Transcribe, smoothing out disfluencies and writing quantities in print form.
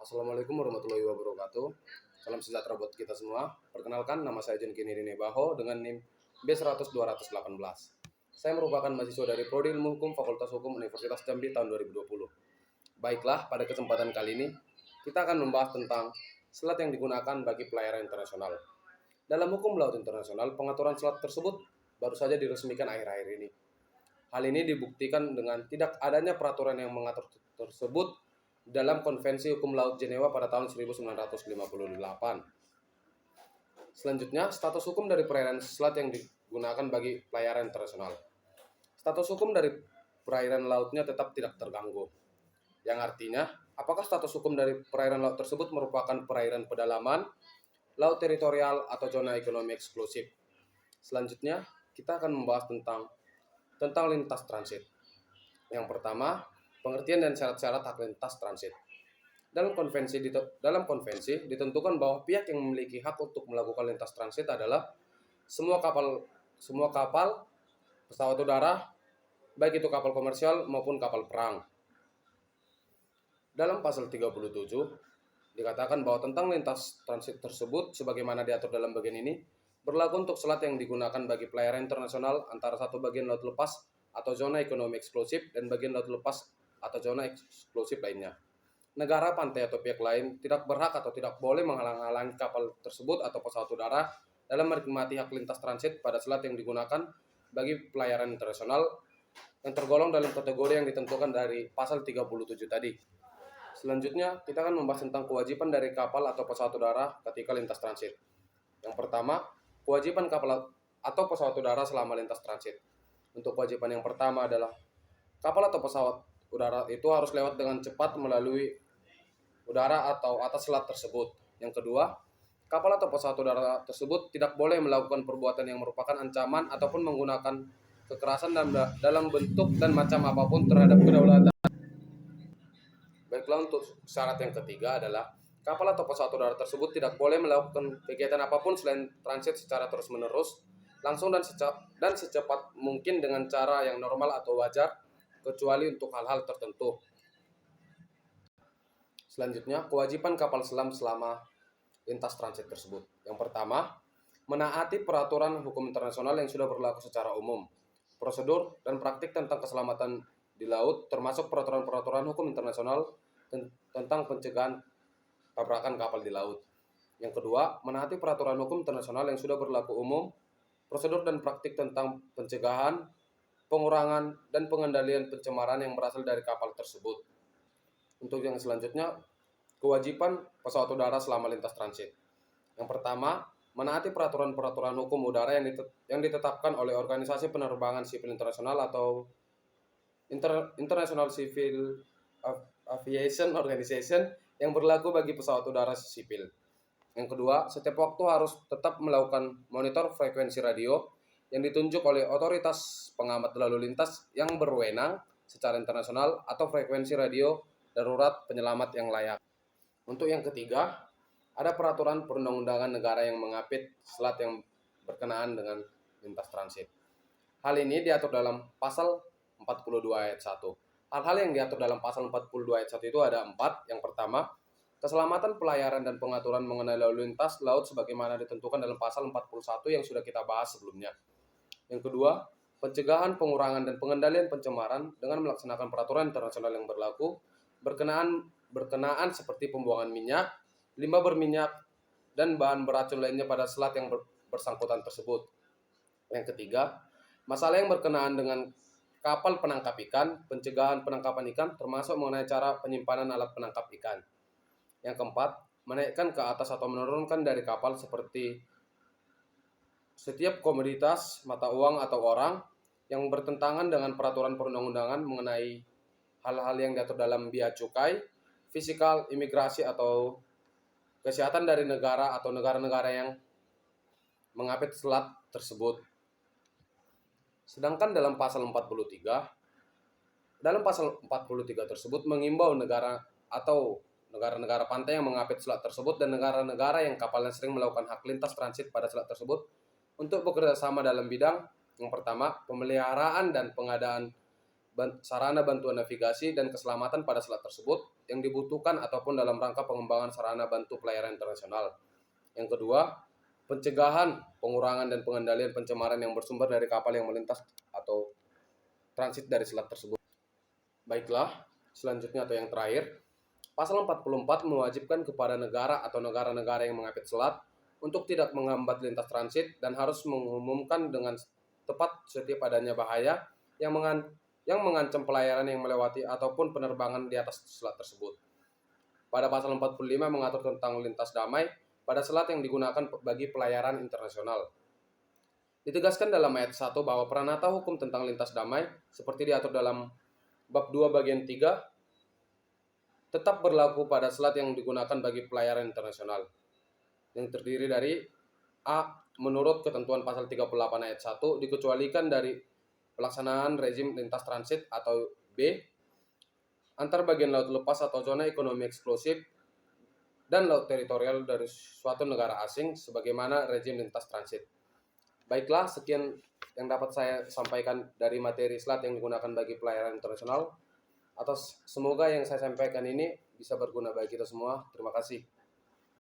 Assalamualaikum warahmatullahi wabarakatuh. Salam sejahtera buat kita semua. Perkenalkan, nama saya Jen Kini Baho dengan NIM B100-218. Saya merupakan mahasiswa dari Prodi Ilmu Hukum Fakultas Hukum Universitas Jambi tahun 2020. Baiklah, pada kesempatan kali ini kita akan membahas tentang selat yang digunakan bagi pelayaran internasional. Dalam hukum laut internasional, pengaturan selat tersebut baru saja diresmikan akhir-akhir ini. Hal ini dibuktikan dengan tidak adanya peraturan yang mengatur tersebut dalam Konvensi Hukum Laut Jenewa pada tahun 1958. Selanjutnya, status hukum dari perairan selat yang digunakan bagi pelayaran internasional. Status hukum dari perairan lautnya tetap tidak terganggu, yang artinya, apakah status hukum dari perairan laut tersebut merupakan perairan pedalaman, laut teritorial, atau zona ekonomi eksklusif. Selanjutnya, kita akan membahas tentang lintas transit. Yang pertama, pengertian dan syarat-syarat hak lintas transit. Dalam konvensi ditentukan bahwa pihak yang memiliki hak untuk melakukan lintas transit adalah semua kapal pesawat udara, baik itu kapal komersial maupun kapal perang. Dalam pasal 37 dikatakan bahwa tentang lintas transit tersebut sebagaimana diatur dalam bagian ini berlaku untuk selat yang digunakan bagi pelayaran internasional antara satu bagian laut lepas atau zona ekonomi eksklusif dan bagian laut lepas atau zona eksklusif lainnya. Negara, pantai, atau pihak lain tidak berhak atau tidak boleh menghalang-halangi kapal tersebut atau pesawat udara dalam menikmati hak lintas transit pada selat yang digunakan bagi pelayaran internasional yang tergolong dalam kategori yang ditentukan dari pasal 37 tadi. Selanjutnya, kita akan membahas tentang kewajiban dari kapal atau pesawat udara ketika lintas transit. Yang pertama, kewajiban kapal atau pesawat udara selama lintas transit. Untuk kewajiban yang pertama adalah kapal atau pesawat udara itu harus lewat dengan cepat melalui udara atau atas selat tersebut. Yang kedua, kapal atau pesawat udara tersebut tidak boleh melakukan perbuatan yang merupakan ancaman ataupun menggunakan kekerasan dalam bentuk dan macam apapun terhadap kedaulatan. Baiklah, untuk syarat yang ketiga adalah kapal atau pesawat udara tersebut tidak boleh melakukan kegiatan apapun selain transit secara terus-menerus, langsung dan secepat mungkin dengan cara yang normal atau wajar, kecuali untuk hal-hal tertentu. Selanjutnya, kewajiban kapal selam selama lintas transit tersebut. Yang pertama, menaati peraturan hukum internasional yang sudah berlaku secara umum, prosedur dan praktik tentang keselamatan di laut, termasuk peraturan-peraturan hukum internasional tentang pencegahan tabrakan kapal di laut. Yang kedua, menaati peraturan hukum internasional yang sudah berlaku umum, prosedur dan praktik tentang pencegahan, pengurangan, dan pengendalian pencemaran yang berasal dari kapal tersebut. Untuk yang selanjutnya, kewajiban pesawat udara selama lintas transit. Yang pertama, menaati peraturan-peraturan hukum udara yang ditetapkan oleh Organisasi Penerbangan Sipil Internasional atau International Civil Aviation Organization yang berlaku bagi pesawat udara sipil. Yang kedua, setiap waktu harus tetap melakukan monitor frekuensi radio yang ditunjuk oleh otoritas pengamat lalu lintas yang berwenang secara internasional atau frekuensi radio darurat penyelamat yang layak. Untuk yang ketiga, ada peraturan perundang-undangan negara yang mengapit selat yang berkenaan dengan lintas transit. Hal ini diatur dalam pasal 42 ayat 1. Hal-hal yang diatur dalam pasal 42 ayat 1 itu ada 4. Yang pertama, keselamatan pelayaran dan pengaturan mengenai lalu lintas laut sebagaimana ditentukan dalam pasal 41 yang sudah kita bahas sebelumnya. Yang kedua, pencegahan, pengurangan, dan pengendalian pencemaran dengan melaksanakan peraturan internasional yang berlaku berkenaan seperti pembuangan minyak, limbah berminyak, dan bahan beracun lainnya pada selat yang bersangkutan tersebut. Yang ketiga, masalah yang berkenaan dengan kapal penangkap ikan, pencegahan penangkapan ikan, termasuk mengenai cara penyimpanan alat penangkap ikan. Yang keempat, menaikkan ke atas atau menurunkan dari kapal seperti setiap komoditas, mata uang, atau orang yang bertentangan dengan peraturan perundang-undangan mengenai hal-hal yang diatur dalam bea cukai, fiskal, imigrasi, atau kesehatan dari negara atau negara-negara yang mengapit selat tersebut. Sedangkan dalam pasal 43 tersebut mengimbau negara atau negara-negara pantai yang mengapit selat tersebut dan negara-negara yang kapalnya sering melakukan hak lintas transit pada selat tersebut untuk bekerja sama dalam bidang yang pertama, pemeliharaan dan pengadaan sarana bantuan navigasi dan keselamatan pada selat tersebut. yang dibutuhkan ataupun dalam rangka pengembangan sarana bantu pelayaran internasional. Yang kedua, pencegahan, pengurangan, dan pengendalian pencemaran yang bersumber dari kapal yang melintas atau transit dari selat tersebut. Baiklah, selanjutnya atau yang terakhir, Pasal 44 mewajibkan kepada negara atau negara-negara yang mengapit selat untuk tidak menghambat lintas transit dan harus mengumumkan dengan tepat setiap adanya bahaya yang mengancam pelayaran yang melewati ataupun penerbangan di atas selat tersebut. Pada pasal 45 mengatur tentang lintas damai pada selat yang digunakan bagi pelayaran internasional. Ditegaskan dalam ayat 1 bahwa Pranata hukum tentang lintas damai seperti diatur dalam bab 2 bagian 3 tetap berlaku pada selat yang digunakan bagi pelayaran internasional, yang terdiri dari A. Menurut ketentuan pasal 38 ayat 1 dikecualikan dari pelaksanaan rezim lintas transit, atau B. Antar bagian laut lepas atau zona ekonomi eksklusif dan laut teritorial dari suatu negara asing sebagaimana rezim lintas transit. Baiklah, sekian yang dapat saya sampaikan dari materi selat yang digunakan bagi pelayaran internasional. Atas semoga yang saya sampaikan ini bisa berguna bagi kita semua. Terima kasih.